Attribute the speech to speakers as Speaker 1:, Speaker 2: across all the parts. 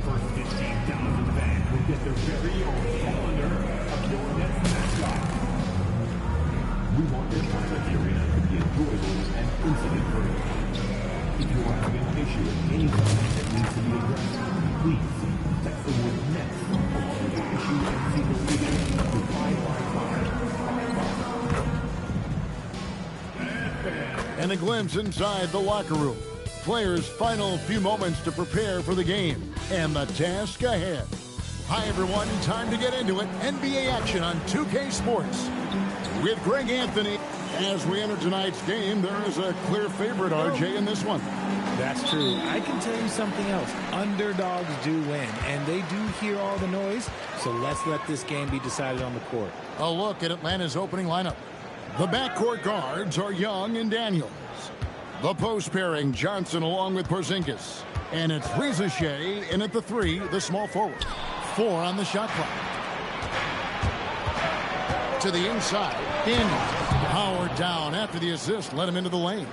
Speaker 1: first 15,000 fans will get their very own calendar of your Nets mascot. We want this time of the arena to be enjoyable and incident-free. If you are having an issue with any kind that needs to be addressed, please text the word Nets along with your issue and see the solution to 555.
Speaker 2: And a glimpse inside the locker room. Players' final few moments to prepare for the game and the task ahead. Hi, everyone. Time to get into it. NBA action on 2K Sports with Greg Anthony. As we enter tonight's game, there is a clear favorite, RJ, in this one.
Speaker 3: That's true. I can tell you something else. Underdogs do win, and they do hear all the noise, so let's let this game be decided on the court.
Speaker 2: A look at Atlanta's opening lineup. The backcourt guards are Young and Daniels. The post pairing, Johnson along with Porzingis. And it's Reza Shea in at the 3, the small forward. 4 on the shot clock. To the inside, Daniels. Howard down after the assist, let him into the lane.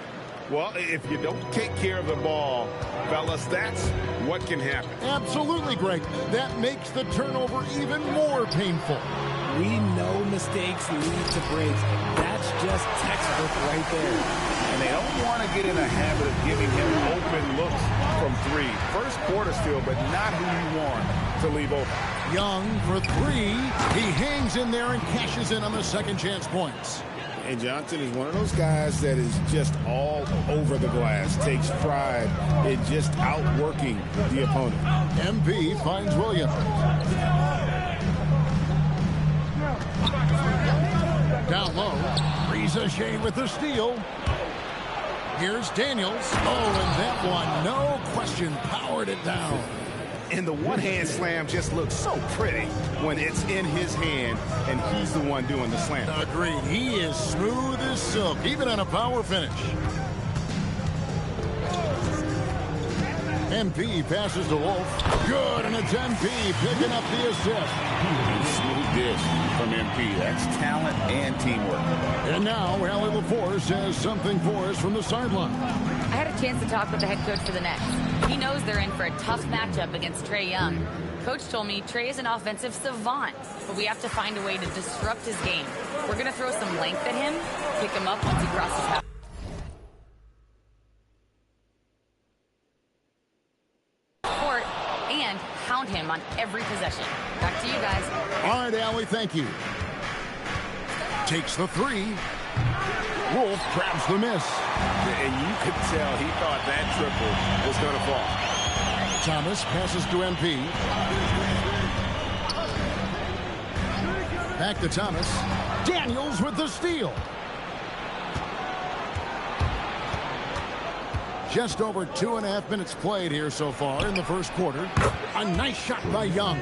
Speaker 4: Well, if you don't take care of the ball, fellas, that's what can happen.
Speaker 2: Absolutely, Greg. That makes the turnover even more painful.
Speaker 3: We know mistakes lead to breaks. That's just textbook right there.
Speaker 4: And they don't want to get in a habit of giving him open looks from 3. First quarter still, but not who you want to leave open.
Speaker 2: Young for 3. He hangs in there and cashes in on the second chance points.
Speaker 4: And Johnson is one of those guys that is just all over the glass, takes pride in just outworking the opponent.
Speaker 2: MP finds Williams. Down low, Reza Shea with the steal. Here's Daniels. Oh, and that one, no question, powered it down.
Speaker 4: And the one-hand slam just looks so pretty when it's in his hand and he's the one doing the slam.
Speaker 2: Agreed. He is smooth as silk, even on a power finish. MP passes to Wolf. Good, and it's MP picking up the assist.
Speaker 4: Smooth dish from MP. That's talent and teamwork.
Speaker 2: And now, Allie LaForce has something for us from the sideline.
Speaker 5: I had a chance to talk with the head coach for the Nets. He knows they're in for a tough matchup against Trae Young. Coach told me Trae is an offensive savant, but we have to find a way to disrupt his game. We're going to throw some length at him, pick him up once he crosses half. Court and hound him on every possession. Back to you guys.
Speaker 2: All right, Allie, thank you. Takes the 3. Wolf grabs the miss.
Speaker 4: And you could tell he thought that triple was going to fall.
Speaker 2: Thomas passes to MP. Back to Thomas. Daniels with the steal. Just over 2.5 minutes played here so far in the first quarter. A nice shot by Young.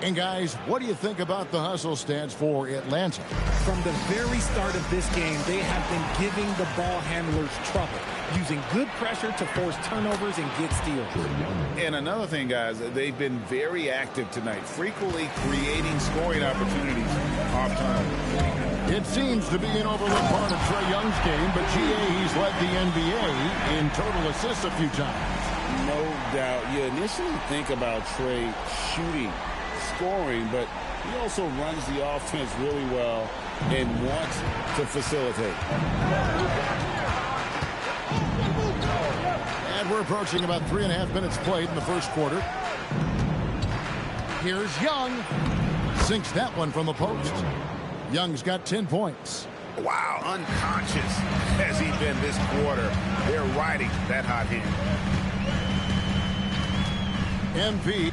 Speaker 2: And guys, what do you think about the hustle stats for Atlanta?
Speaker 3: From the very start of this game, they have been giving the ball handlers trouble, using good pressure to force turnovers and get steals.
Speaker 4: And another thing, guys, they've been very active tonight, frequently creating scoring opportunities off turnovers.
Speaker 2: It seems to be an overlooked part of Trae Young's game, but he's led the NBA in total assists a few times.
Speaker 4: No doubt. You initially think about Trae shooting, scoring, but he also runs the offense really well and wants to facilitate.
Speaker 2: And we're approaching about 3.5 minutes played in the first quarter. Here's Young. Sinks that one from the post. Young's got 10 points.
Speaker 4: Wow, unconscious has he been this quarter. They're riding that hot hand.
Speaker 2: MP.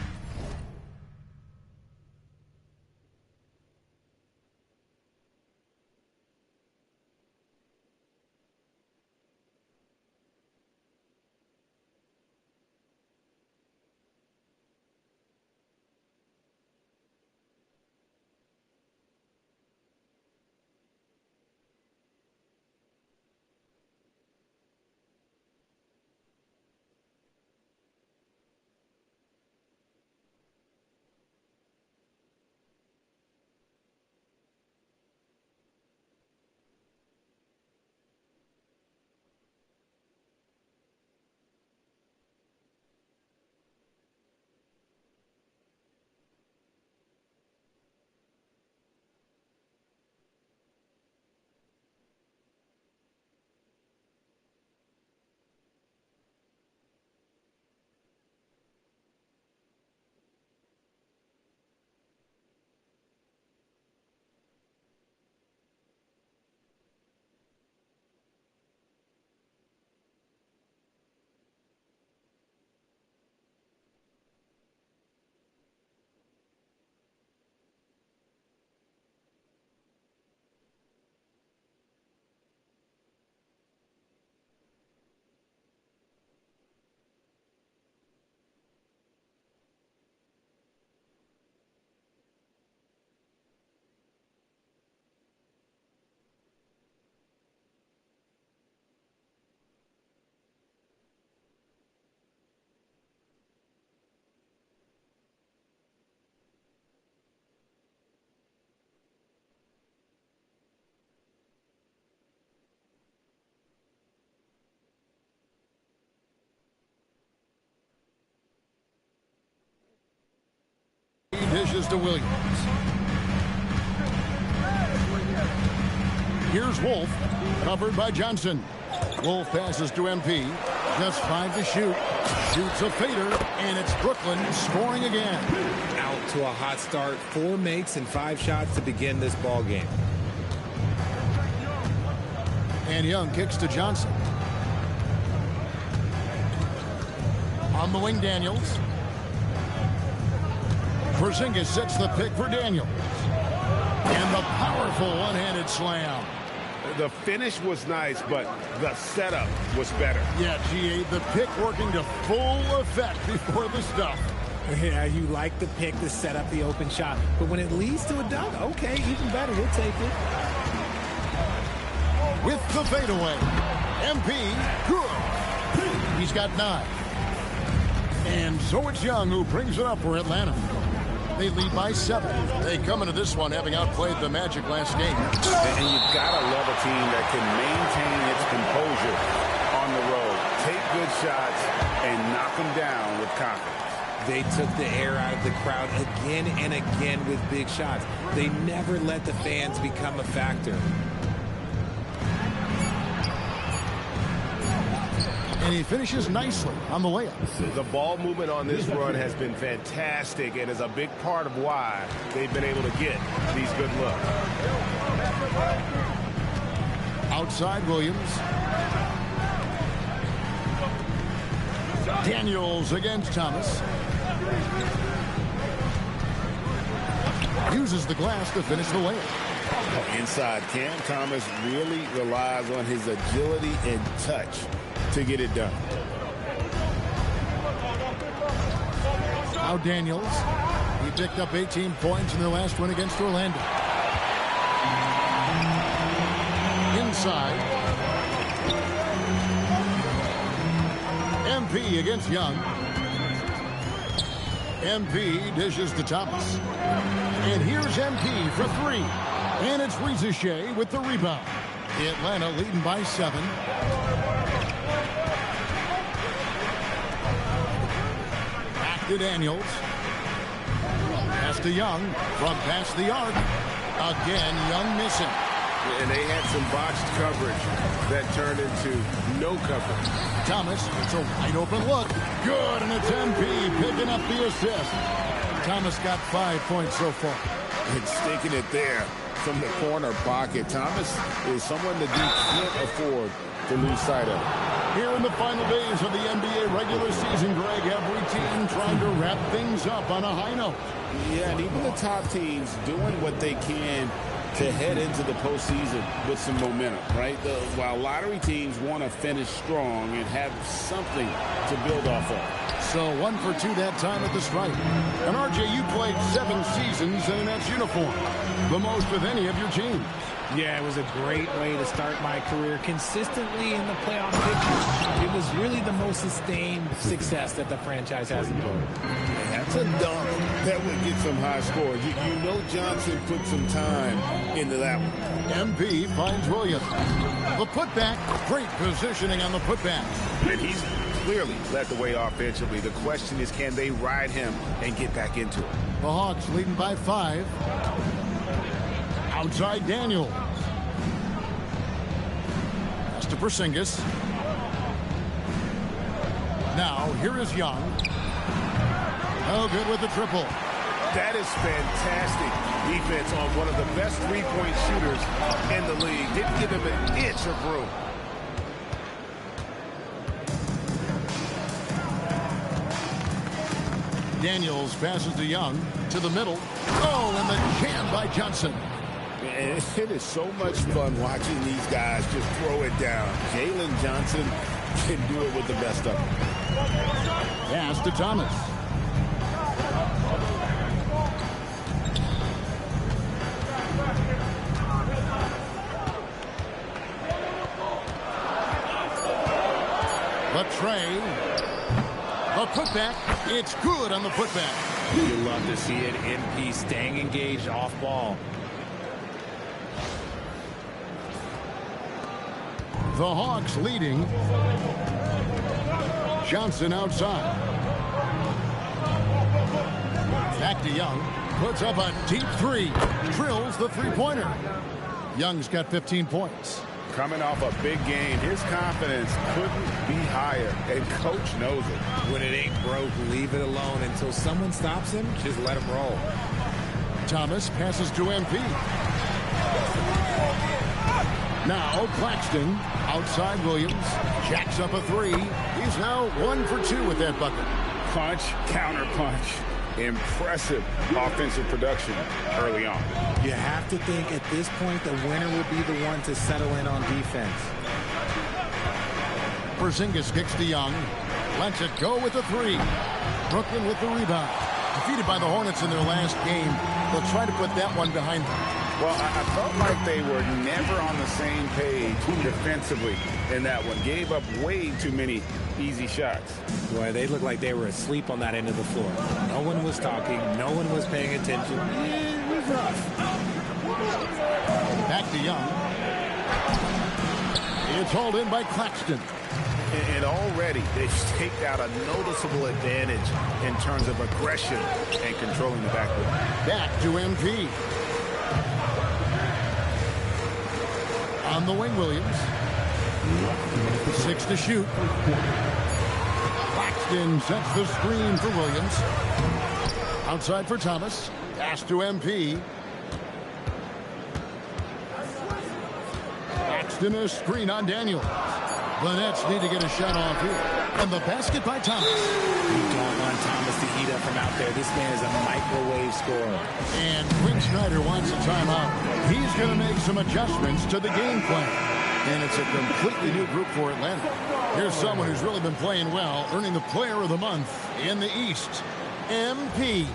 Speaker 2: passes to Williams. Here's Wolf, covered by Johnson. Wolf passes to MP. Just 5 to shoot. Shoots a fader, and it's Brooklyn scoring again.
Speaker 3: Out to a hot start. 4 makes and 5 shots to begin this ball game.
Speaker 2: And Young kicks to Johnson. On the wing, Daniels. Porzingis sets the pick for Daniels. And the powerful one-handed slam.
Speaker 6: The finish was nice, but the setup was better.
Speaker 2: Yeah, GA, the pick working to full effect before the stuff.
Speaker 3: Yeah, you like the pick to set up the open shot. But when it leads to a dunk, okay, even better. We'll take it.
Speaker 2: With the fadeaway. MP, good. He's got 9. And so it's Young who brings it up for Atlanta. They lead by 7. They come into this one having outplayed the Magic last game.
Speaker 4: And you've got to love a team that can maintain its composure on the road. Take good shots and knock them down with confidence.
Speaker 3: They took the air out of the crowd again and again with big shots. They never let the fans become a factor.
Speaker 2: And he finishes nicely on the layup.
Speaker 6: The ball movement on this run has been fantastic and is a big part of why they've been able to get these good looks.
Speaker 2: Outside Williams. Daniels against Thomas. Uses the glass to finish the layup.
Speaker 4: Inside, Cam Thomas really relies on his agility and touch to get it done.
Speaker 2: Now Daniels. He picked up 18 points in their last win against Orlando. Inside. MP against Young. MP dishes to Thomas. And here's MP for 3. And it's Reza Shea with the rebound. Atlanta leading by 7. Back to Daniels. Pass to Young from past the arc. Again, Young missing.
Speaker 6: And they had some botched coverage that turned into no coverage.
Speaker 2: Thomas, it's a wide open look. Good, and it's MP picking up the assist. Thomas got 5 points so far.
Speaker 4: And sticking it there from the corner pocket. Thomas is someone the Duke can't afford to lose sight of.
Speaker 2: Here in the final days of the NBA regular season, Greg, every team trying to wrap things up on a high note.
Speaker 4: Yeah, and even the top teams doing what they can to head into the postseason with some momentum, right? While lottery teams want to finish strong and have something to build off of.
Speaker 2: So 1 for 2 that time at the stripe. And RJ, you played 7 seasons in an Nets uniform, the most of any of your teams.
Speaker 3: Yeah, it was a great way to start my career consistently in the playoff picture. It was really the most sustained success that the franchise has enjoyed.
Speaker 4: That's a dunk that would get some high scores. You know Johnson put some time into that one.
Speaker 2: MP finds Williams. The putback, great positioning on the putback.
Speaker 6: And he's clearly led the way offensively. The question is, can they ride him and get back into it?
Speaker 2: The Hawks leading by 5. Outside Daniels. Pass to Porzingis. Now, here is Young. Oh, good with the triple.
Speaker 6: That is fantastic defense on one of the best three-point shooters in the league. Didn't give him an inch of room.
Speaker 2: Daniels passes to Young to the middle. Oh, and the jam by Johnson.
Speaker 4: And it is so much fun watching these guys just throw it down. Jalen Johnson can do it with the best of them.
Speaker 2: Pass to Thomas. The Trey. The putback. It's good on the putback.
Speaker 3: You love to see it. MP staying engaged off ball.
Speaker 2: The Hawks leading. Johnson outside. Back to Young. puts up a deep three. Drills the three-pointer. Young's got 15 points.
Speaker 4: Coming off a big game, his confidence couldn't be higher, and coach knows it.
Speaker 3: When it ain't broke, leave it alone until someone stops him. Just let him roll.
Speaker 2: Thomas passes to MP. Now Claxton outside Williams. Jacks up a three. He's now 1 for 2 with that bucket.
Speaker 4: Punch, counter punch. Impressive offensive production early on.
Speaker 3: You have to think at this point the winner will be the one to settle in on defense.
Speaker 2: Porzingis kicks to Young. Lets it go with the three. Brooklyn with the rebound. Defeated by the Hornets in their last game. They'll try to put that one behind them.
Speaker 4: Well, I felt like they were never on the same page defensively in that one. Gave up way too many easy shots.
Speaker 3: Boy, they looked like they were asleep on that end of the floor. No one was talking. No one was paying attention. It was rough.
Speaker 2: Back to Young. It's hauled in by Claxton.
Speaker 6: And already they've staked out a noticeable advantage in terms of aggression and controlling the backcourt.
Speaker 2: Back to MP. On the wing, Williams. 6 to shoot. Claxton sets the screen for Williams. Outside for Thomas. Pass to MP. Claxton a screen on Daniels. The Nets need to get a shot off here. And the basket by Thomas.
Speaker 3: You don't want Thomas to heat up from out there. This man is a microwave scorer.
Speaker 2: And Quinn Snyder wants a timeout. He's going to make some adjustments to the game plan. And it's a completely new group for Atlanta. Here's someone who's really been playing well, earning the Player of the Month in the East. MP.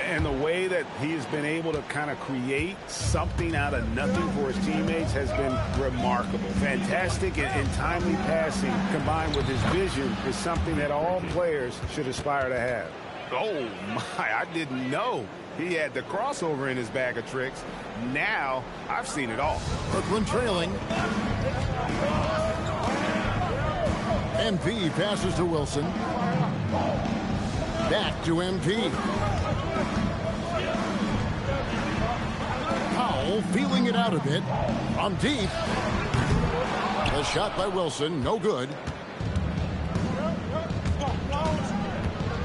Speaker 4: And the way that he has been able to kind of create something out of nothing for his teammates has been remarkable. Fantastic and timely passing combined with his vision is something that all players should aspire to have.
Speaker 6: Oh, my, I didn't know he had the crossover in his bag of tricks. Now I've seen it all.
Speaker 2: Brooklyn trailing. MP passes to Wilson. Back to MP. Powell feeling it out a bit. From deep. The shot by Wilson, no good.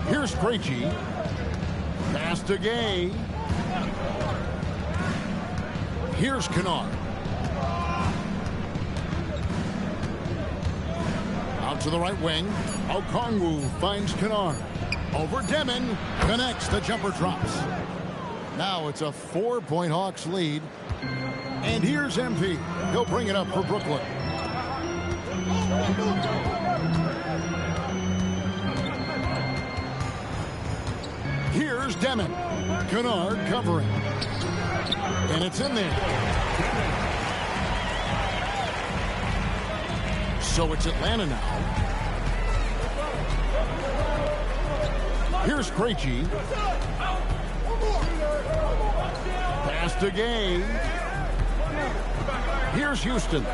Speaker 2: Here's Krejci. Pass to Gay. Here's Kennard. Out to the right wing. Okongwu finds Kennard. Over Demon. Connects. The jumper drops. Now it's a 4-point Hawks lead. And here's MP. He'll bring it up for Brooklyn. Here's Demon. Kennard covering. And it's in there. So it's Atlanta now. Here's Krejci. Pass to Gay. Here's Houston.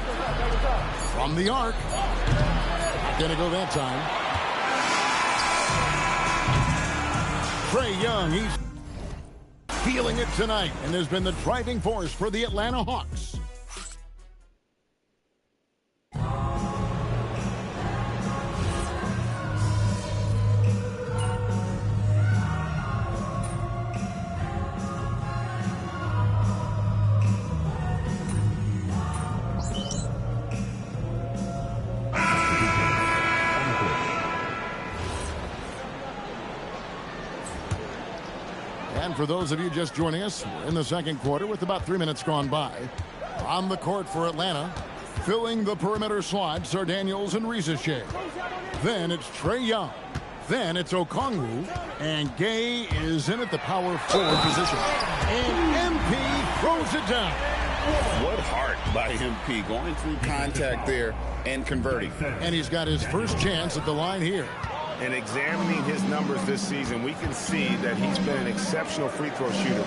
Speaker 2: From the arc. Not going to go that time. Trae Young, he's feeling it tonight and has been the driving force for the Atlanta Hawks. And for those of you just joining us, we're in the second quarter with about 3 minutes gone by. On the court for Atlanta, filling the perimeter slots are Daniels and Risacher. Then it's Trae Young. Then it's Okongwu. And Gay is in at the power forward position. And MP throws it down.
Speaker 4: What heart by MP going through contact there and converting.
Speaker 2: And he's got his first chance at the line here.
Speaker 6: And examining his numbers this season, we can see that he's been an exceptional free throw shooter,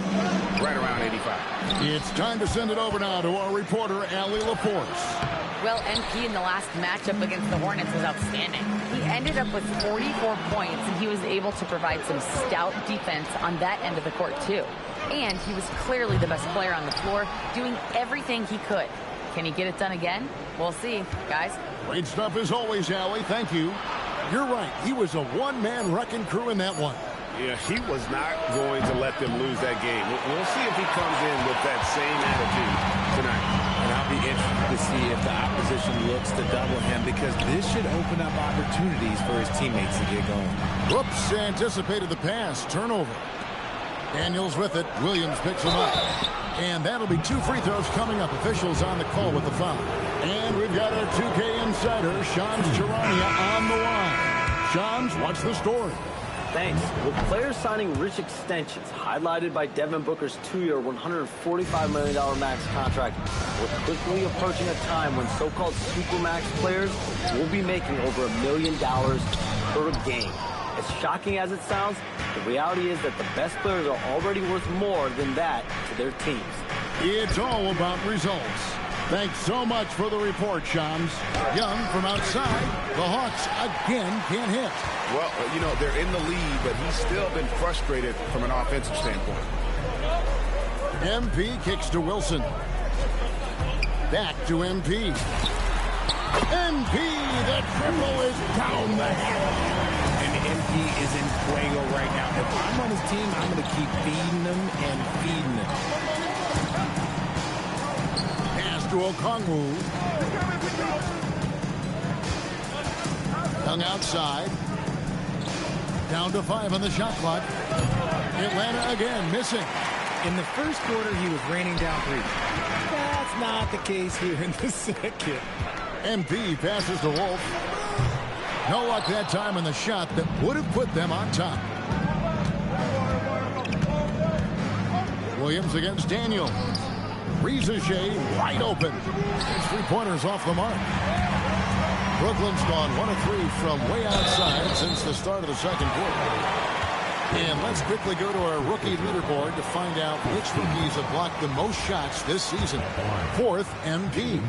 Speaker 6: right around 85.
Speaker 2: It's time to send it over now to our reporter, Allie LaForce.
Speaker 5: Well, MP in the last matchup against the Hornets was outstanding. He ended up with 44 points, and he was able to provide some stout defense on that end of the court, too. And he was clearly the best player on the floor, doing everything he could. Can he get it done again? We'll see, guys.
Speaker 2: Great stuff as always, Allie. Thank you. You're right. He was a one-man wrecking crew in that one.
Speaker 4: Yeah, he was not going to let them lose that game. We'll see if he comes in with that same attitude tonight.
Speaker 3: And I'll be interested to see if the opposition looks to double him, because this should open up opportunities for his teammates to get going.
Speaker 2: Whoops, anticipated the pass. Turnover. Daniels with it. Williams picks him up. And that'll be 2 free throws coming up. Officials on the call with the foul. And we've got our 2K insider, Shams Charania, on the line. Shams, what's the story?
Speaker 7: Thanks. With players signing rich extensions, highlighted by Devin Booker's 2-year, $145 million max contract, we're quickly approaching a time when so-called supermax players will be making over $1 million per game. As shocking as it sounds, the reality is that the best players are already worth more than that to their teams.
Speaker 2: It's all about results. Thanks so much for the report, Shams. Young from outside. The Hawks again can't hit.
Speaker 6: Well, you know, they're in the lead, but he's still been frustrated from an offensive standpoint.
Speaker 2: MP kicks to Wilson. Back to MP. MP, the triple is down the hatch.
Speaker 3: MP is in fuego right now. If I'm on his team, I'm going to keep feeding him and feeding him.
Speaker 2: Pass to Okongwu. Young outside. Down to 5 on the shot clock. Atlanta again missing.
Speaker 3: In the first quarter, he was raining down threes. That's not the case here in the second.
Speaker 2: MP passes to Wolf. No luck that time on the shot that would have put them on top. Williams against Daniel. Rizachet wide open. His 3-pointers off the mark. Brooklyn's gone 1 of 3 from way outside since the start of the second quarter. And let's quickly go to our rookie leaderboard to find out which rookies have blocked the most shots this season. 4th, MP.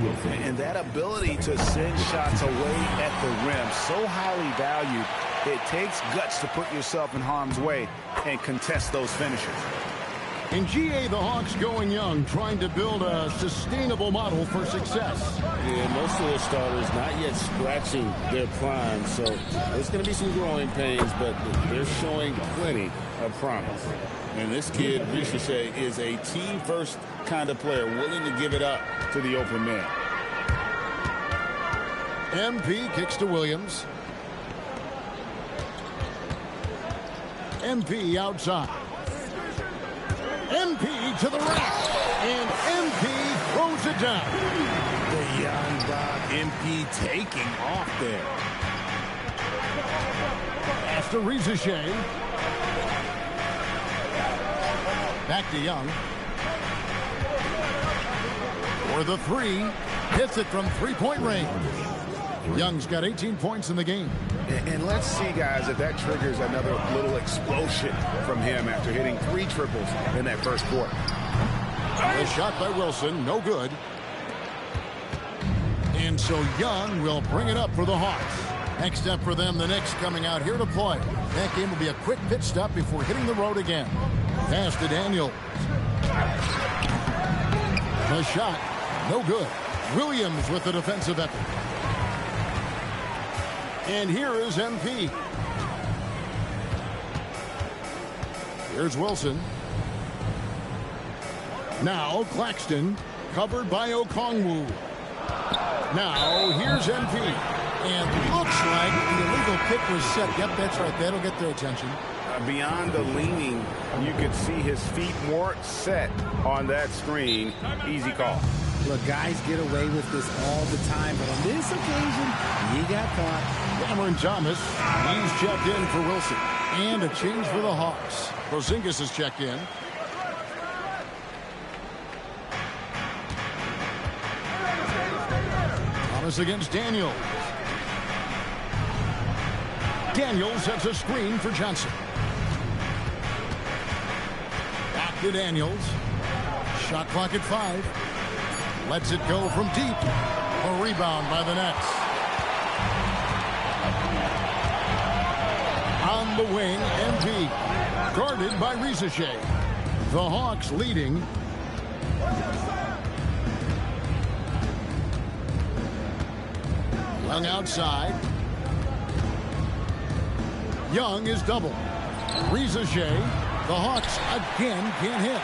Speaker 4: And that ability to send shots away at the rim, so highly valued, it takes guts to put yourself in harm's way and contest those finishes.
Speaker 2: In GA, the Hawks going young, trying to build a sustainable model for success.
Speaker 4: Yeah, most of the starters not yet scratching their prime, so there's going to be some growing pains, but they're showing plenty of promise. And this kid, Rizachet, is a team-first kind of player, willing to give it up to the open man.
Speaker 2: MP kicks to Williams. MP outside. MP to the rack, and MP throws it down.
Speaker 3: The young dog MP taking off there.
Speaker 2: Pass to Rizachet. Back to Young. For the 3, hits it from 3-point range. Young's got 18 points in the game.
Speaker 6: And let's see, guys, if that triggers another little explosion from him after hitting 3 triples in that first quarter.
Speaker 2: The shot by Wilson, no good. And so Young will bring it up for the Hawks. Next up for them, the Knicks coming out here to play. That game will be a quick pit stop before hitting the road again. Pass to Daniel. The shot, no good. Williams with the defensive effort. And here is MP. Here's Wilson. Now Claxton, covered by Okongwu. Now here's MP. And looks like the illegal pick was set. Yep, that's right. That'll get their attention.
Speaker 4: Beyond the leaning, you could see his feet weren't set on that screen. Easy call.
Speaker 3: Look, guys get away with this all the time, but on this occasion, he got caught.
Speaker 2: Cameron Thomas, he's checked in for Wilson. And a change for the Hawks. Porzingis is checked in. Thomas against Daniels. Daniels sets a screen for Johnson. Back to Daniels. Shot clock at 5. Lets it go from deep. A rebound by the Nets. On the wing, MP. Guarded by Risacher. The Hawks leading. Young outside. Young is double. Risacher. The Hawks again can't hit.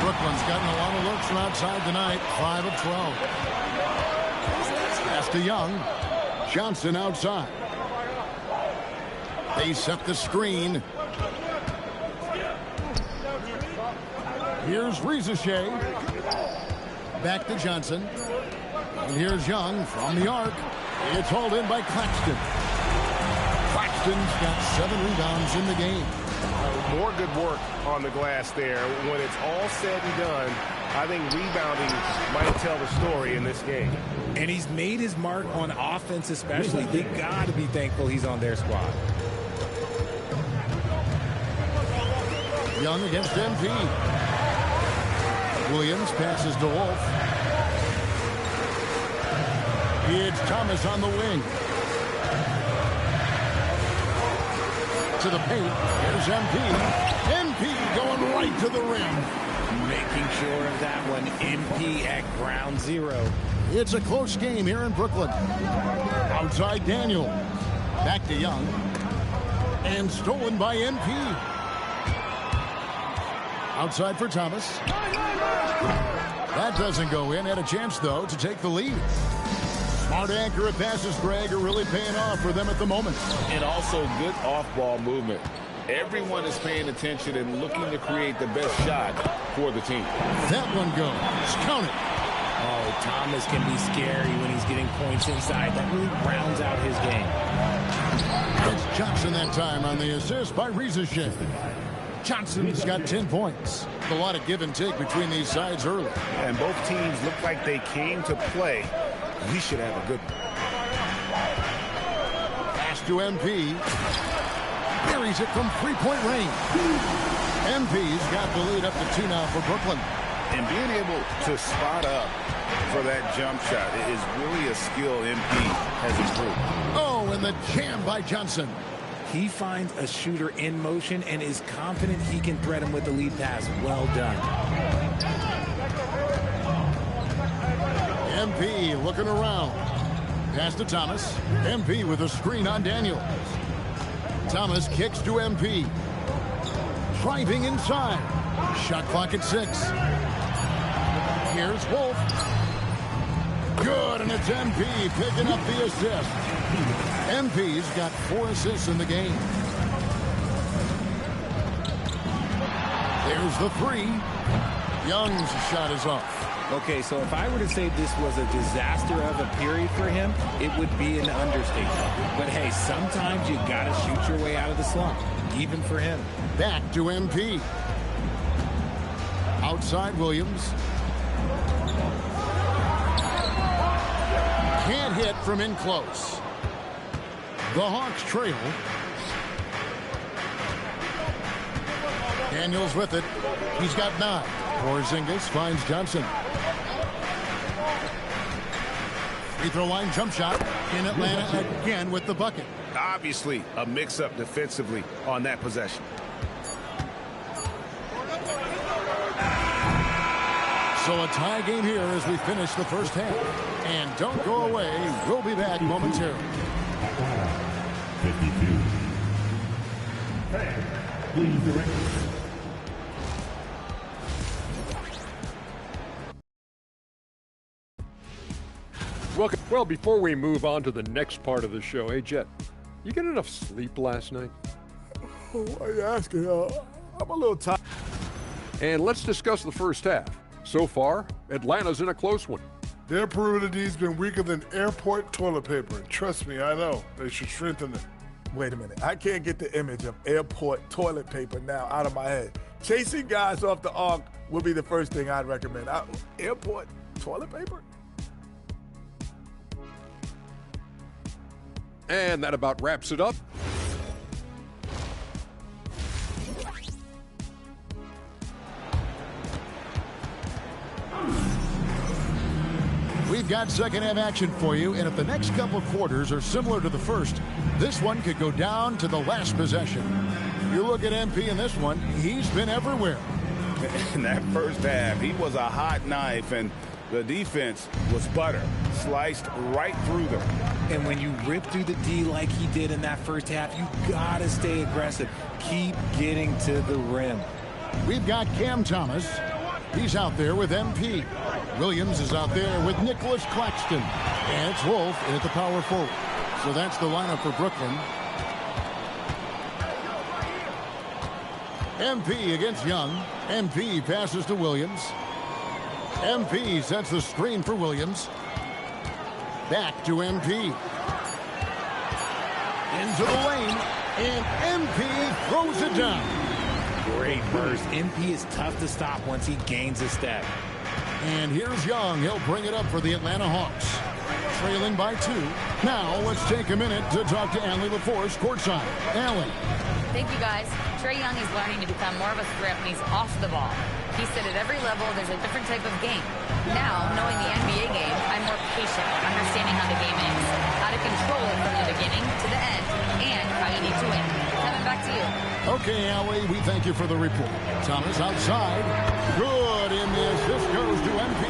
Speaker 2: Brooklyn's gotten a lot of looks from outside tonight. 5 of 12. Pass to Young. Johnson outside. They set the screen. Here's Risacher. Back to Johnson. And here's Young from the arc. It's hauled in by Claxton. Claxton's got 7 rebounds in the game.
Speaker 6: More good work on the glass there. When it's all said and done, I think rebounding might tell the story in this game.
Speaker 3: And he's made his mark on offense especially. They got to be thankful he's on their squad.
Speaker 2: Young against MP. Williams passes to Wolf. It's Thomas on the wing. To the paint. Here's MP. MP going right to the rim.
Speaker 3: Making sure of that one. MP at ground zero.
Speaker 2: It's a close game here in Brooklyn. Outside Daniel. Back to Young. And stolen by MP. Outside for Thomas. That doesn't go in. Had a chance, though, to take the lead. Smart accurate passes, Greg, are really paying off for them at the moment.
Speaker 4: And also good off-ball movement. Everyone is paying attention and looking to create the best shot for the team.
Speaker 2: That one goes. Count it.
Speaker 3: Oh, Thomas can be scary when he's getting points inside. That really rounds out his game.
Speaker 2: It's Johnson that time on the assist by Risacher. Johnson's got 10 points. A lot of give and take between these sides early.
Speaker 6: And both teams look like they came to play. We should have a good one.
Speaker 2: Pass to MP. Buries it from three-point range. MP's got the lead up to 2 now for Brooklyn.
Speaker 4: And being able to spot up for that jump shot is really a skill MP has improved.
Speaker 2: Oh, and the jam by Johnson.
Speaker 3: He finds a shooter in motion and is confident he can thread him with the lead pass. Well done.
Speaker 2: MP looking around. Pass to Thomas. MP with a screen on Daniel. Thomas kicks to MP. Driving inside. Shot clock at 6. Here's Wolf. Good, and it's MP picking up the assist. MP's got 4 assists in the game. There's the 3. Young's shot is off.
Speaker 3: Okay, so if I were to say this was a disaster of a period for him, it would be an understatement. But hey, sometimes you got to shoot your way out of the slump, even for him.
Speaker 2: Back to MP. Outside Williams. Can't hit from in close. The Hawks trail. Daniels with it. He's got 9. Porzingis finds Johnson. Free throw line jump shot in Atlanta again with the bucket.
Speaker 6: Obviously, a mix-up defensively on that possession.
Speaker 2: So a tie game here as we finish the first half. And don't go away. We'll be back momentarily.
Speaker 1: 52. Please direct.
Speaker 8: Welcome. Well, before we move on to the next part of the show, hey, Jet, you get enough sleep last night?
Speaker 9: Oh, why are you asking? I'm a little tired.
Speaker 8: And let's discuss the first half. So far, Atlanta's in a close one.
Speaker 9: Their perimeter D's been weaker than airport toilet paper. And trust me, I know. They should strengthen it. Wait a minute. I can't get the image of airport toilet paper now out of my head. Chasing guys off the arc would be the first thing I'd recommend. Airport toilet paper?
Speaker 8: And that about wraps it up.
Speaker 2: We We've got second half action for you, and if the next couple of quarters are similar to the first, this one could go down to the last possession. You look at MP in this one, he's been everywhere.
Speaker 4: In that first half, he was a hot knife, and the defense was butter, sliced right through them.
Speaker 3: And when you rip through the D like he did in that first half, you gotta stay aggressive. Keep getting to the rim.
Speaker 2: We've got Cam Thomas. He's out there with MP. Williams is out there with Nicholas Claxton. And it's Wolf at the power forward. So that's the lineup for Brooklyn. MP against Young. MP passes to Williams. MP sets the screen for Williams. Back to MP. Into the lane. And MP throws it down.
Speaker 3: Great burst. MP is tough to stop once he gains a step.
Speaker 2: And here's Young. He'll bring it up for the Atlanta Hawks. Trailing by 2. Now let's take a minute to talk to Allie LaForce courtside. Allie.
Speaker 5: Thank you, guys. Trae Young is learning to become more of a threat when he's off the ball. He said at every level there's a different type of game. Now, knowing the NBA game, I'm more patient, understanding how the game is, how to control it from the beginning to the end, and how you need to win. Kevin, back to you.
Speaker 2: Okay, Allie, we thank you for the report. Thomas outside. Good in the assist goes to MP.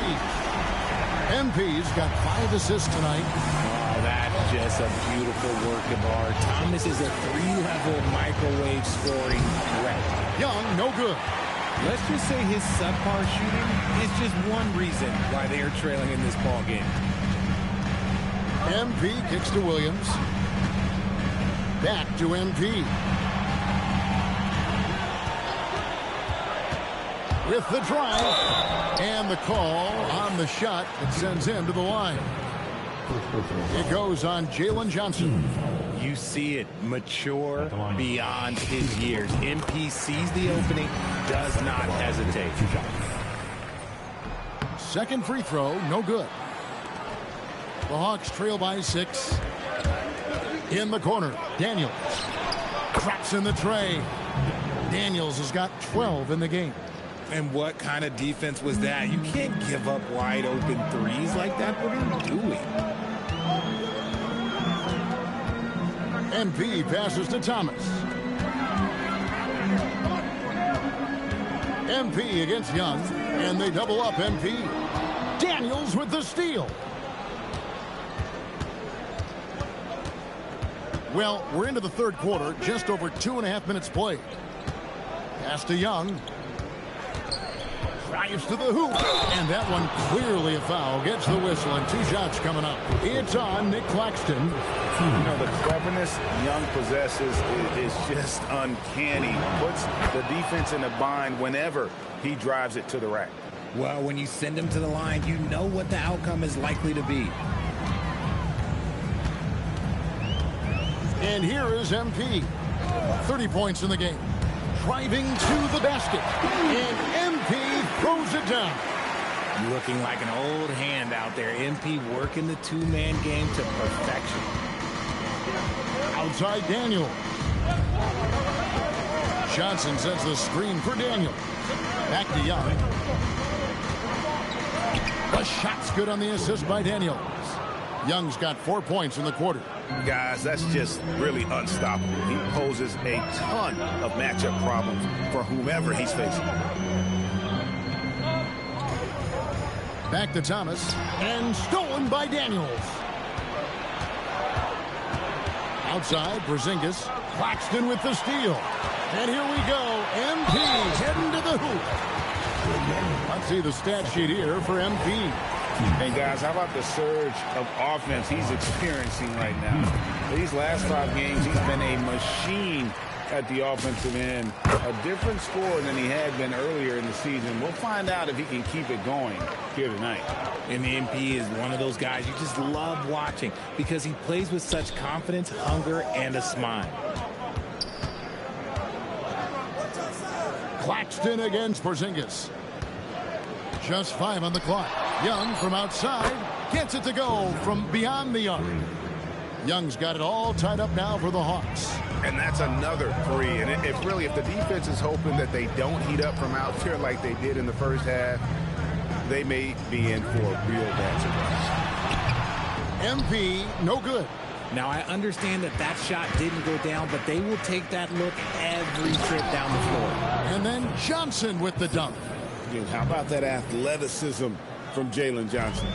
Speaker 2: MP's got 5 assists tonight.
Speaker 3: Oh, that's just a beautiful work of art. Thomas is a 3-level microwave scoring threat.
Speaker 2: Young, no good.
Speaker 3: Let's just say his subpar shooting is just one reason why they are trailing in this ball game.
Speaker 2: MP kicks to Williams. Back to MP. With the drive. And the call on the shot that sends him to the line. It goes on Jalen Johnson.
Speaker 3: You see it, mature beyond his years. MP sees the opening, does not hesitate.
Speaker 2: Second free throw, no good. The Hawks trail by 6. In the corner, Daniels. Drops in the tray. Daniels has got 12 in the game.
Speaker 3: And what kind of defense was that? You can't give up wide open threes like that. What are you doing?
Speaker 2: MP passes to Thomas. MP against Young, and they double up MP. Daniels with the steal. Well, we're into the third quarter, just over 2.5 minutes played. Pass to Young. Drives to the hoop, and that one clearly a foul. Gets the whistle, and 2 shots coming up. It's on Nick Claxton.
Speaker 4: You know, the cleverness Young possesses is just uncanny. Puts the defense in a bind whenever he drives it to the rack.
Speaker 3: Well, when you send him to the line, you know what the outcome is likely to be.
Speaker 2: And here is MP. 30 points in the game. Driving to the basket. And MP throws it down.
Speaker 3: Looking like an old hand out there. MP working the 2-man game to perfection.
Speaker 2: Outside Daniel. Johnson sets the screen for Daniel. Back to Young. The shot's good on the assist by Daniels. Young's got 4 points in the quarter.
Speaker 4: Guys, that's just really unstoppable. He poses a ton of matchup problems for whomever he's facing.
Speaker 2: Back to Thomas. And stolen by Daniels. Outside, Porzingis. Claxton with the steal. And here we go. MP heading to the hoop. Let's see the stat sheet here for MP.
Speaker 4: And guys, how about the surge of offense he's experiencing right now? These last 5 games, he's been a machine at the offensive end. A different score than he had been earlier in the season. We'll find out if he can keep it going here tonight.
Speaker 3: And MP is one of those guys you just love watching because he plays with such confidence, hunger, and a smile.
Speaker 2: Claxton against Porzingis. Just 5 on the clock. Young from outside gets it to go from beyond the arc. Young's got it all tied up now for the Hawks.
Speaker 4: And that's another 3. And if the defense is hoping that they don't heat up from out there like they did in the first half, they may be in for a real bad surprise.
Speaker 2: MP, no good.
Speaker 3: Now, I understand that shot didn't go down, but they will take that look every trip down the floor.
Speaker 2: And then Johnson with the dunk.
Speaker 4: Dude, how about that athleticism from Jalen Johnson?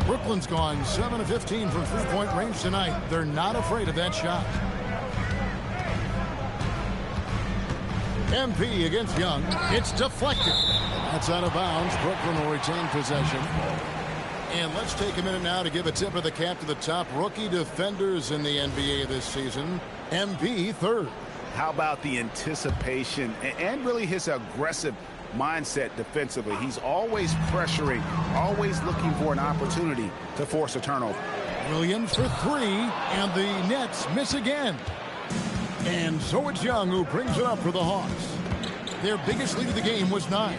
Speaker 2: Brooklyn's gone 7 of 15 from three-point range tonight. They're not afraid of that shot. MP against Young. It's deflected. That's out of bounds. Brooklyn will retain possession. And let's take a minute now to give a tip of the cap to the top rookie defenders in the NBA this season. MP third.
Speaker 6: How about the anticipation and really his aggressive mindset defensively? He's always pressuring, always looking for an opportunity to force a turnover.
Speaker 2: Williams for three, and the Nets miss again. And so it's Young who brings it up for the Hawks. Their biggest lead of the game was 9.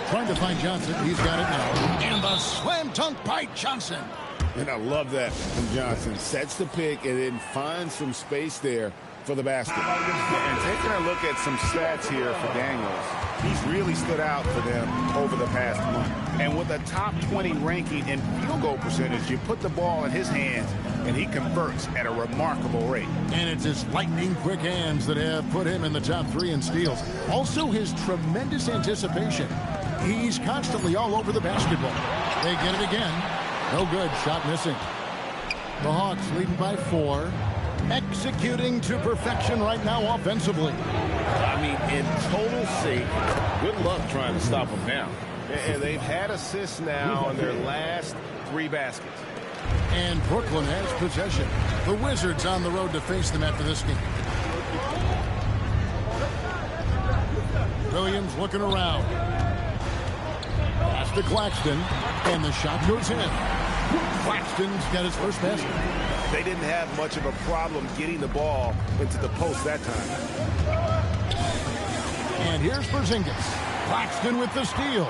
Speaker 2: Trying to find Johnson. He's got it now. And the slam dunk by Johnson.
Speaker 4: And I love that from Johnson. Sets the pick and then finds some space there for the basket.
Speaker 6: And taking a look at some stats here for Daniels, he's really stood out for them over the past month. And with a top 20 ranking in field goal percentage, you put the ball in his hands and he converts at a remarkable rate.
Speaker 2: And it's his lightning quick hands that have put him in the top 3 in steals. Also his tremendous anticipation. He's constantly all over the basketball. They get it again. No good. Shot missing. The Hawks leading by 4. Executing to perfection right now offensively.
Speaker 6: I mean, in total sync, good luck trying to stop them now. And they've had assists now on their last 3 baskets.
Speaker 2: And Brooklyn has possession. The Wizards on the road to face them after this game. Williams looking around. Pass to Claxton. And the shot goes in. Claxton's got his first basket.
Speaker 6: They didn't have much of a problem getting the ball into the post that time.
Speaker 2: And here's Porzingis. Claxton with the steal.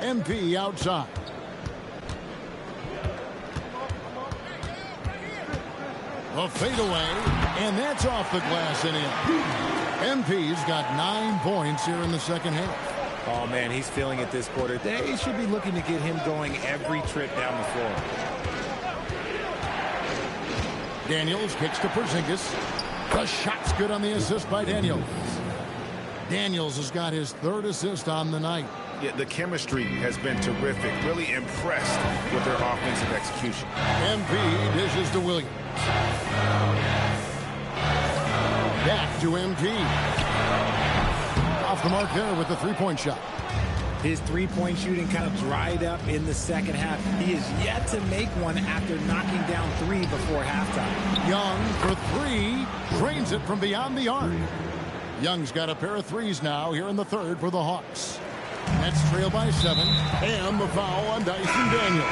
Speaker 2: MP outside. A fadeaway, and that's off the glass and in. MP's got 9 points here in the second half.
Speaker 3: Oh, man, he's feeling it this quarter. They should be looking to get him going every trip down the floor.
Speaker 2: Daniels kicks to Porzingis. The shot's good on the assist by Daniels. Daniels has got his 3rd assist on the night.
Speaker 6: Yeah, the chemistry has been terrific. Really impressed with their offensive execution.
Speaker 2: MP dishes to Williams. Back to MP. Off the mark there with the three-point shot.
Speaker 3: His three-point shooting kind of dried up in the second half. He is yet to make one after knocking down 3 before halftime.
Speaker 2: Young for 3. Drains it from beyond the arc. Young's got a pair of threes now here in the 3rd for the Hawks. Nets trail by 7. And the foul on Dyson Daniels.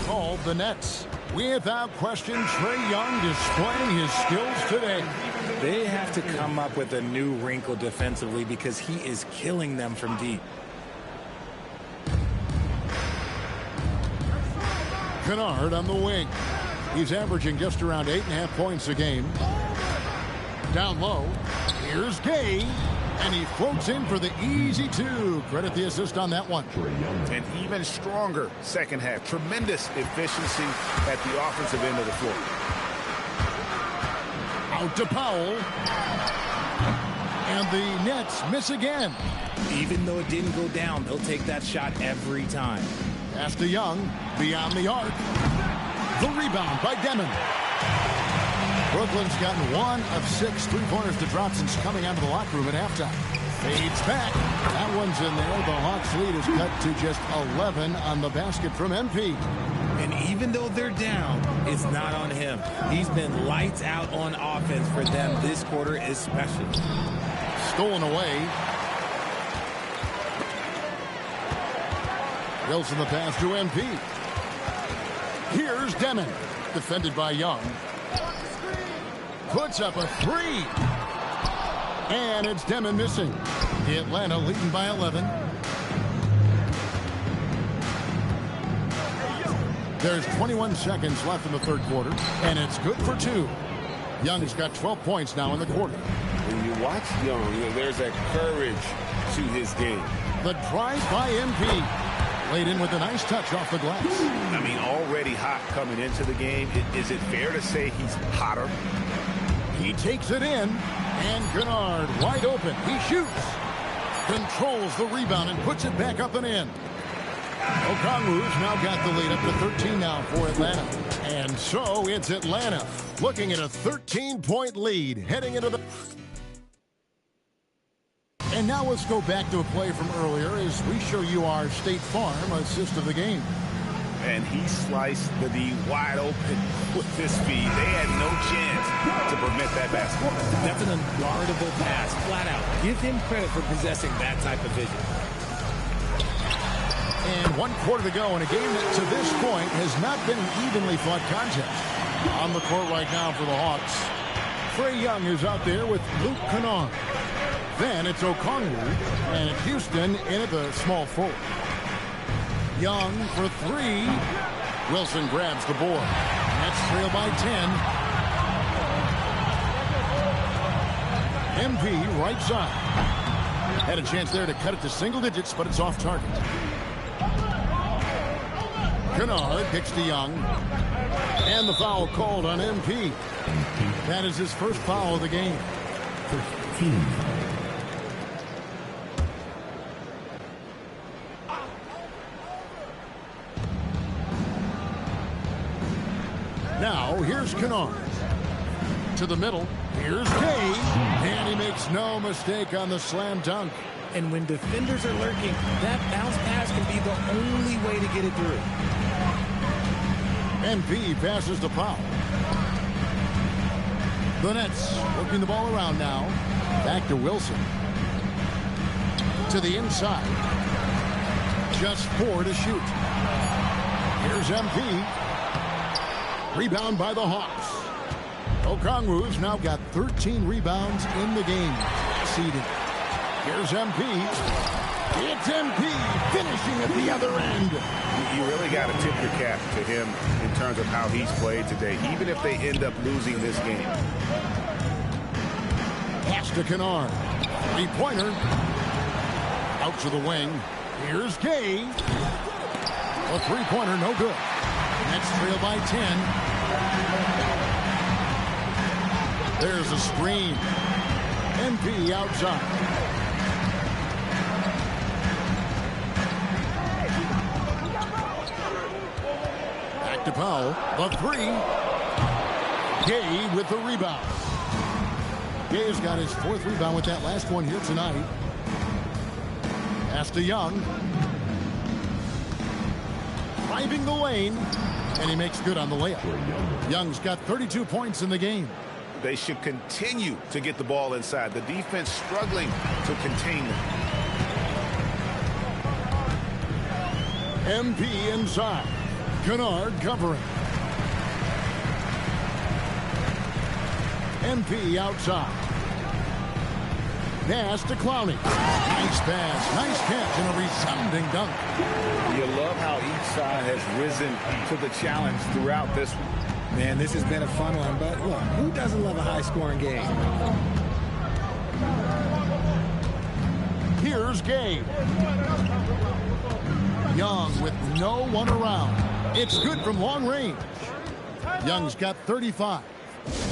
Speaker 2: Called the Nets. Without question, Trae Young displaying his skills today.
Speaker 3: They have to come up with a new wrinkle defensively because he is killing them from deep.
Speaker 2: Kennard on the wing. He's averaging just around 8.5 points a game. Down low. Here's Gay. And he floats in for the easy 2. Credit the assist on that one.
Speaker 6: An even stronger second half. Tremendous efficiency at the offensive end of the floor.
Speaker 2: Out to Powell. And the Nets miss again.
Speaker 3: Even though it didn't go down, they'll take that shot every time.
Speaker 2: Pass to Young. Beyond the arc. The rebound by Demon. Brooklyn's gotten 1 of 6 three-pointers to drop since coming out of the locker room at halftime. Fades back. That one's in there. The Hawks lead is cut to just 11 on the basket from MP.
Speaker 3: And even though they're down, it's not on him. He's been lights out on offense for them this quarter especially.
Speaker 2: Stolen away. Wilson the pass to MP. Here's Demon. Defended by Young. Puts up a 3. And it's Demon missing. Atlanta leading by 11. There's 21 seconds left in the third quarter, and it's good for 2. Young's got 12 points now in the quarter.
Speaker 4: When you watch Young, there's that courage to his game.
Speaker 2: The drive by MP. Laid in with a nice touch off the glass.
Speaker 6: I mean, already hot coming into the game. Is it fair to say he's hotter?
Speaker 2: He takes it in, and Kennard wide open. He shoots. Controls the rebound and puts it back up and in. Okongwu's now got the lead up to 13 now for Atlanta. And so it's Atlanta looking at a 13-point lead heading into the... And now let's go back to a play from earlier as we show you our State Farm assist of the game.
Speaker 6: And he sliced the D wide open with his speed. They had no chance to prevent that basket.
Speaker 3: That's an unguardable pass, flat out. Give him credit for possessing that type of vision.
Speaker 2: And 1 quarter to go in a game that to this point has not been an evenly fought contest. On the court right now for the Hawks, Trae Young is out there with Luke Kennard. Then it's Okongwu, and it's Houston in at the small forward. Young for 3. Wilson grabs the board. Nets trail by 10. MP right side. Had a chance there to cut it to single digits, but it's off target. Kennard kicks to Young. And the foul called on MP. That is his first foul of the game. 15. Now, here's Kennard. To the middle. Here's Gay. And he makes no mistake on the slam dunk.
Speaker 3: And when defenders are lurking, that bounce pass can be the only way to get it through.
Speaker 2: MP passes to Powell. The Nets working the ball around now. Back to Wilson. To the inside. Just 4 to shoot. Here's MP. Rebound by the Hawks. Okongwu's now got 13 rebounds in the game. Seeded. Here's MP. It's MP finishing at the other end.
Speaker 6: You really got to tip your cap to him in terms of how he's played today, even if they end up losing this game.
Speaker 2: Pass to Kennard. 3-pointer. Out to the wing. Here's Gay. A 3-pointer, no good. Nets trail by 10. There's a screen. MP outside. Back to Powell. The 3. Gay with the rebound. Gay's got his 4th rebound with that last one here tonight. Pass to Young. Driving the lane. And he makes good on the layup. Young's got 32 points in the game.
Speaker 6: They should continue to get the ball inside. The defense struggling to contain them.
Speaker 2: MP inside. Kennard covering. MP outside. Pass to Clowney. Nice pass. Nice catch and a resounding dunk.
Speaker 4: You love how each side has risen to the challenge throughout this one.
Speaker 3: Man, this has been a fun one, but look, who doesn't love a high-scoring game?
Speaker 2: Here's Gay. Young with no one around. It's good from long range. Young's got 35.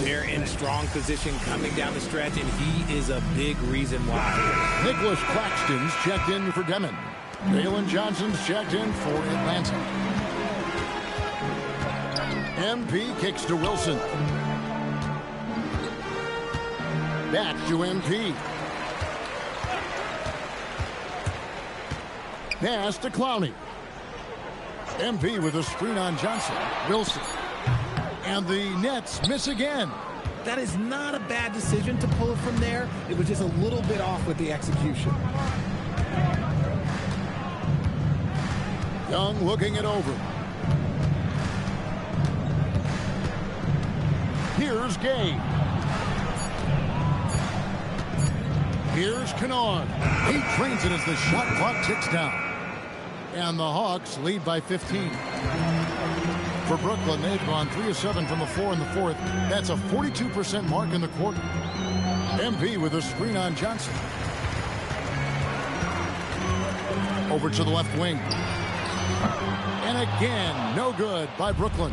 Speaker 3: They're in strong position coming down the stretch, and he is a big reason why.
Speaker 2: Nicholas Claxton's checked in for Demon. Jalen Johnson's checked in for Atlanta. MP kicks to Wilson. Back to MP. Pass to Clowney. MP with a screen on Johnson. Wilson. And the Nets miss again.
Speaker 3: That is not a bad decision to pull it from there. It was just a little bit off with the execution.
Speaker 2: Young looking it over. Here's Gay. Here's Kennard. He trains it as the shot clock ticks down. And the Hawks lead by 15. For Brooklyn, they've gone 3 of 7 from the floor in the fourth. That's a 42% mark in the quarter. MP with a screen on Johnson. Over to the left wing. And again, no good by Brooklyn.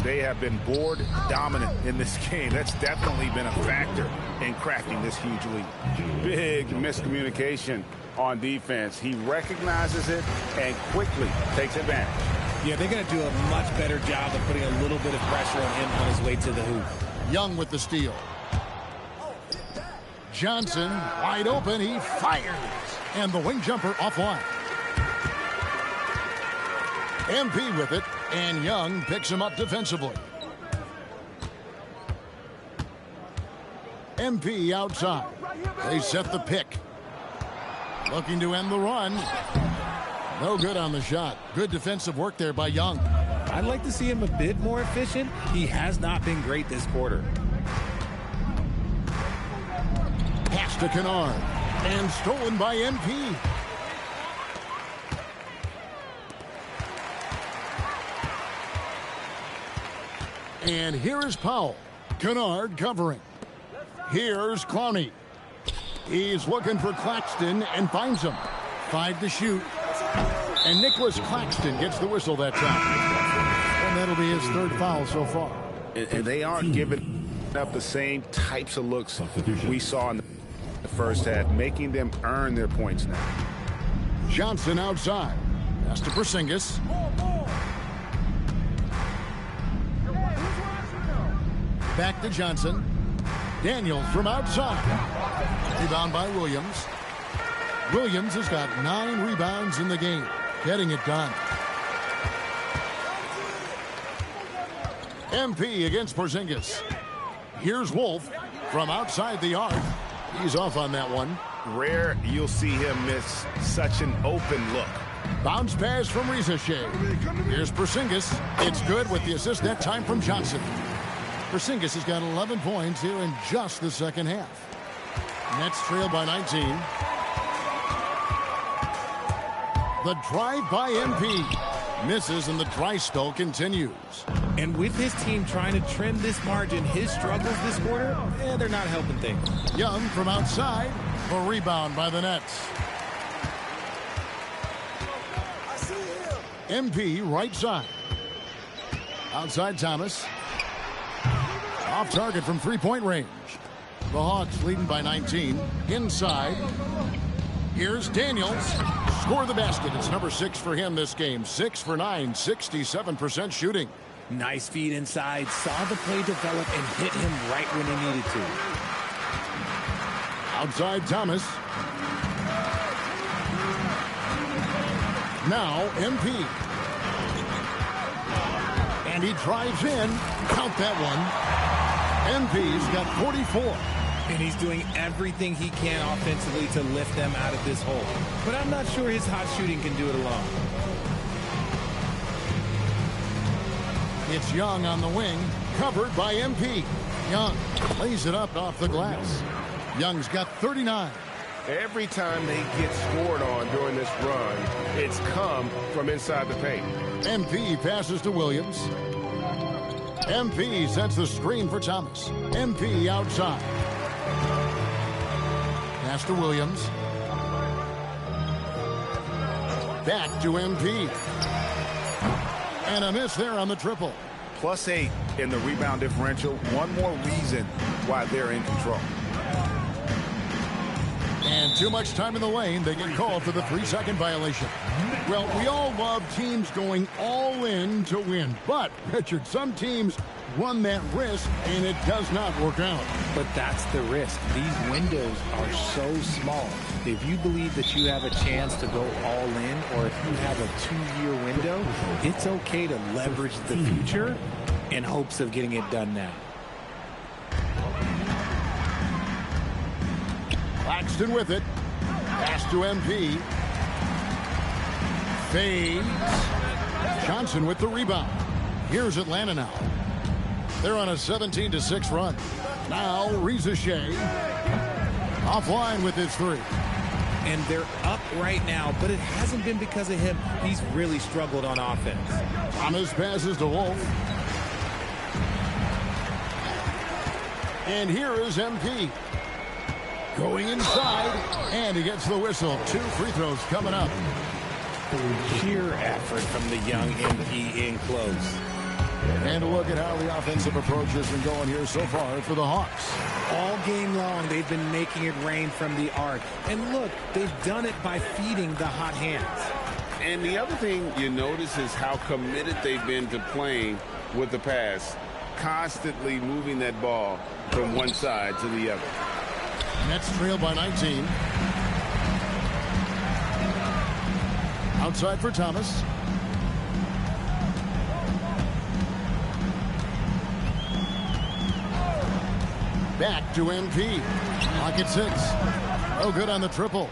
Speaker 6: They have been board dominant in this game. That's definitely been a factor in cracking this huge lead. Big miscommunication on defense. He recognizes it and quickly takes advantage.
Speaker 3: Yeah, they're going to do a much better job of putting a little bit of pressure on him on his way to the hoop.
Speaker 2: Young with the steal. Johnson wide open. He fires. And the wing jumper offline. MP with it. And Young picks him up defensively. MP outside. They set the pick. Looking to end the run. No good on the shot. Good defensive work there by Young.
Speaker 3: I'd like to see him a bit more efficient. He has not been great this quarter.
Speaker 2: Pass to Kennard. And stolen by MP. And here is Powell. Kennard covering. Here's Clowney. He's looking for Claxton and finds him. 5 to shoot. And Nicholas Claxton gets the whistle that time. And that'll be his 3rd foul so far.
Speaker 6: And they aren't giving up the same types of looks we saw in the first half, making them earn their points now.
Speaker 2: Johnson outside. Pass to Porzingis. Back to Johnson. Daniels from outside. Rebound by Williams. Williams has got 9 rebounds in the game. Getting it done. MP against Porzingis. Here's Wolf from outside the arc. He's off on that one.
Speaker 6: Rare you'll see him miss such an open look.
Speaker 2: Bounce pass from Rizachet. Here's Porzingis. It's good with the assist that time from Johnson. Porzingis has got 11 points here in just the second half. Nets trail by 19. The drive by MP. Misses and the dry spell continues.
Speaker 3: And with his team trying to trim this margin, his struggles this quarter, they're not helping things.
Speaker 2: Young from outside. A rebound by the Nets. MP right side. Outside Thomas. Off target from 3-point range. The Hawks leading by 19. Inside. Here's Daniels. Score the basket. It's number 6 for him this game. 6 for 9. 67% shooting.
Speaker 3: Nice feed inside. Saw the play develop and hit him right when he needed to.
Speaker 2: Outside Thomas. Now MP. And he drives in. Count that one. MP's got 44.
Speaker 3: And he's doing everything he can offensively to lift them out of this hole. But I'm not sure his hot shooting can do it alone.
Speaker 2: It's Young on the wing, covered by MP. Young lays it up off the glass. Young's got 39.
Speaker 10: Every time they get scored on during this run, it's come from inside the paint.
Speaker 2: MP passes to Williams. MP sets the screen for Thomas. MP outside. Pass to Williams. Back to MP. And a miss there on the triple.
Speaker 6: +8 in the rebound differential. One more reason why they're in control.
Speaker 2: And too much time in the lane. They get called for the 3-second violation. Well, we all love teams going all in to win. But, Richard, some teams run that risk, and it does not work out.
Speaker 3: But that's the risk. These windows are so small. If you believe that you have a chance to go all in, or if you have a 2-year window, it's okay to leverage the future in hopes of getting it done now.
Speaker 2: Claxton with it. Pass to MP. Fades. Johnson with the rebound. Here's Atlanta now. They're on a 17-6 run. Now Rizachet offline with his 3.
Speaker 3: and they're up right now, but it hasn't been because of him. He's really struggled on offense.
Speaker 2: Thomas passes to Wolf. And here is MP. Going inside, and he gets the whistle. 2 free throws coming up.
Speaker 3: Sheer effort from the young MP in close.
Speaker 2: And look at how the offensive approach has been going here so far for the Hawks.
Speaker 3: All game long, they've been making it rain from the arc. And look, they've done it by feeding the hot hands.
Speaker 4: And the other thing you notice is how committed they've been to playing with the pass, constantly moving that ball from one side to the other.
Speaker 2: Nets trail by 19. Outside for Thomas. Back to MP. Pocket 6. Oh, good on the triple.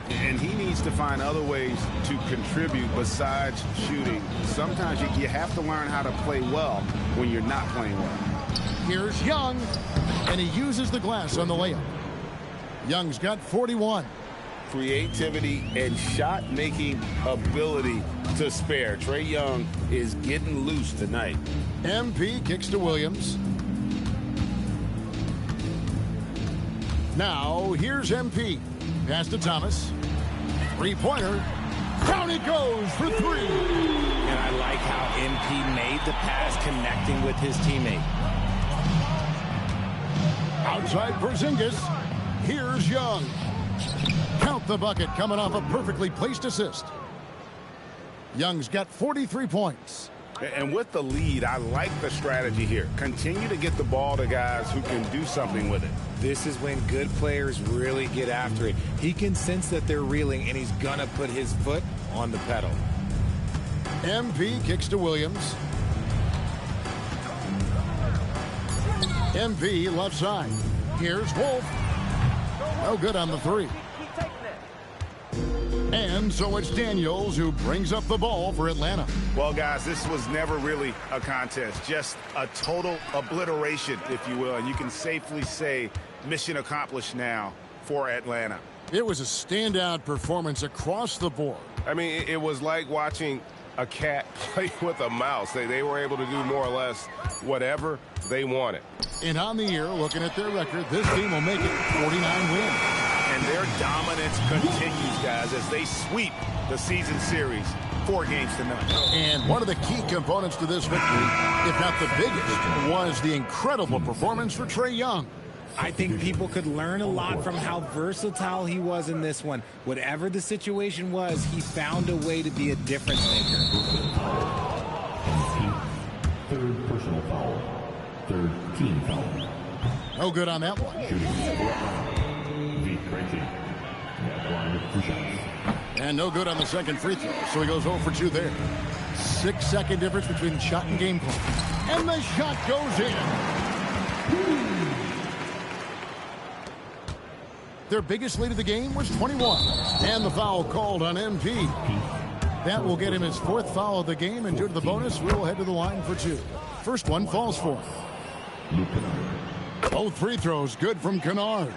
Speaker 6: And he needs to find other ways to contribute besides shooting. Sometimes you have to learn how to play well when you're not playing well.
Speaker 2: Here's Young, and he uses the glass on the layup. Young's got 41.
Speaker 4: Creativity and shot-making ability to spare. Trae Young is getting loose tonight.
Speaker 2: MP kicks to Williams. Now, here's MP. Pass to Thomas. Three-pointer. Down it goes for 3.
Speaker 3: And I like how MP made the pass connecting with his teammate.
Speaker 2: Outside Porzingis. Here's Young. Count the bucket coming off a perfectly placed assist. Young's got 43 points.
Speaker 6: And with the lead, I like the strategy here. Continue to get the ball to guys who can do something with it.
Speaker 3: This is when good players really get after it. He can sense that they're reeling, and he's going to put his foot on the pedal.
Speaker 2: MP kicks to Williams. MP left side. Here's Wolf. No good on the 3. And so it's Daniels who brings up the ball for Atlanta.
Speaker 6: Well, guys, this was never really a contest, just a total obliteration, if you will. And you can safely say mission accomplished now for Atlanta.
Speaker 2: It was a standout performance across the board.
Speaker 10: I mean, it was like watching a cat play with a mouse. They were able to do more or less whatever they wanted.
Speaker 2: And on the year, looking at their record, this team will make it 49 wins.
Speaker 6: And their dominance continues, guys, as they sweep the season series 4 games to none.
Speaker 2: And one of the key components to this victory, if not the biggest, was the incredible performance for Trae Young.
Speaker 3: I think people could learn a lot from how versatile he was in this one. Whatever the situation was, he found a way to be a difference maker.
Speaker 1: Third personal foul. Third team foul.
Speaker 2: No good on that one. And no good on the second free throw, so he goes 0 for 2 there. 6-second difference between shot and game clock. And the shot goes in. Their biggest lead of the game was 21. And the foul called on MP. That will get him his 4th foul of the game, and due to the bonus, we'll head to the line for 2. First one falls for him. Both free throws good from Kennard.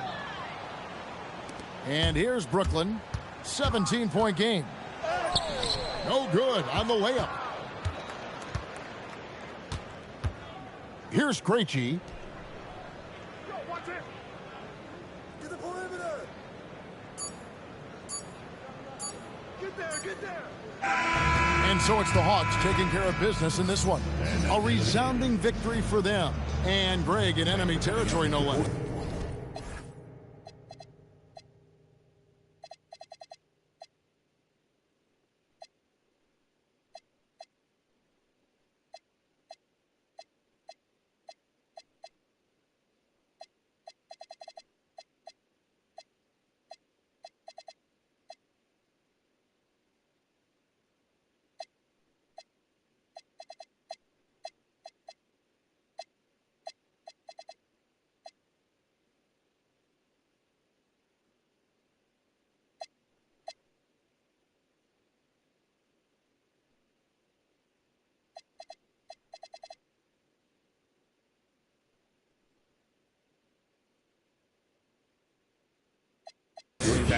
Speaker 2: And here's Brooklyn. 17-point game. No good on the layup. Here's Krejci. And so it's the Hawks taking care of business in this one. A resounding victory for them. And Greg in enemy territory, no less.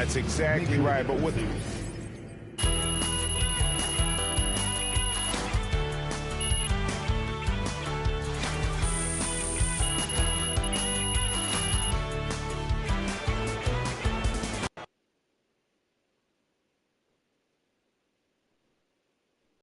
Speaker 6: That's exactly right. But with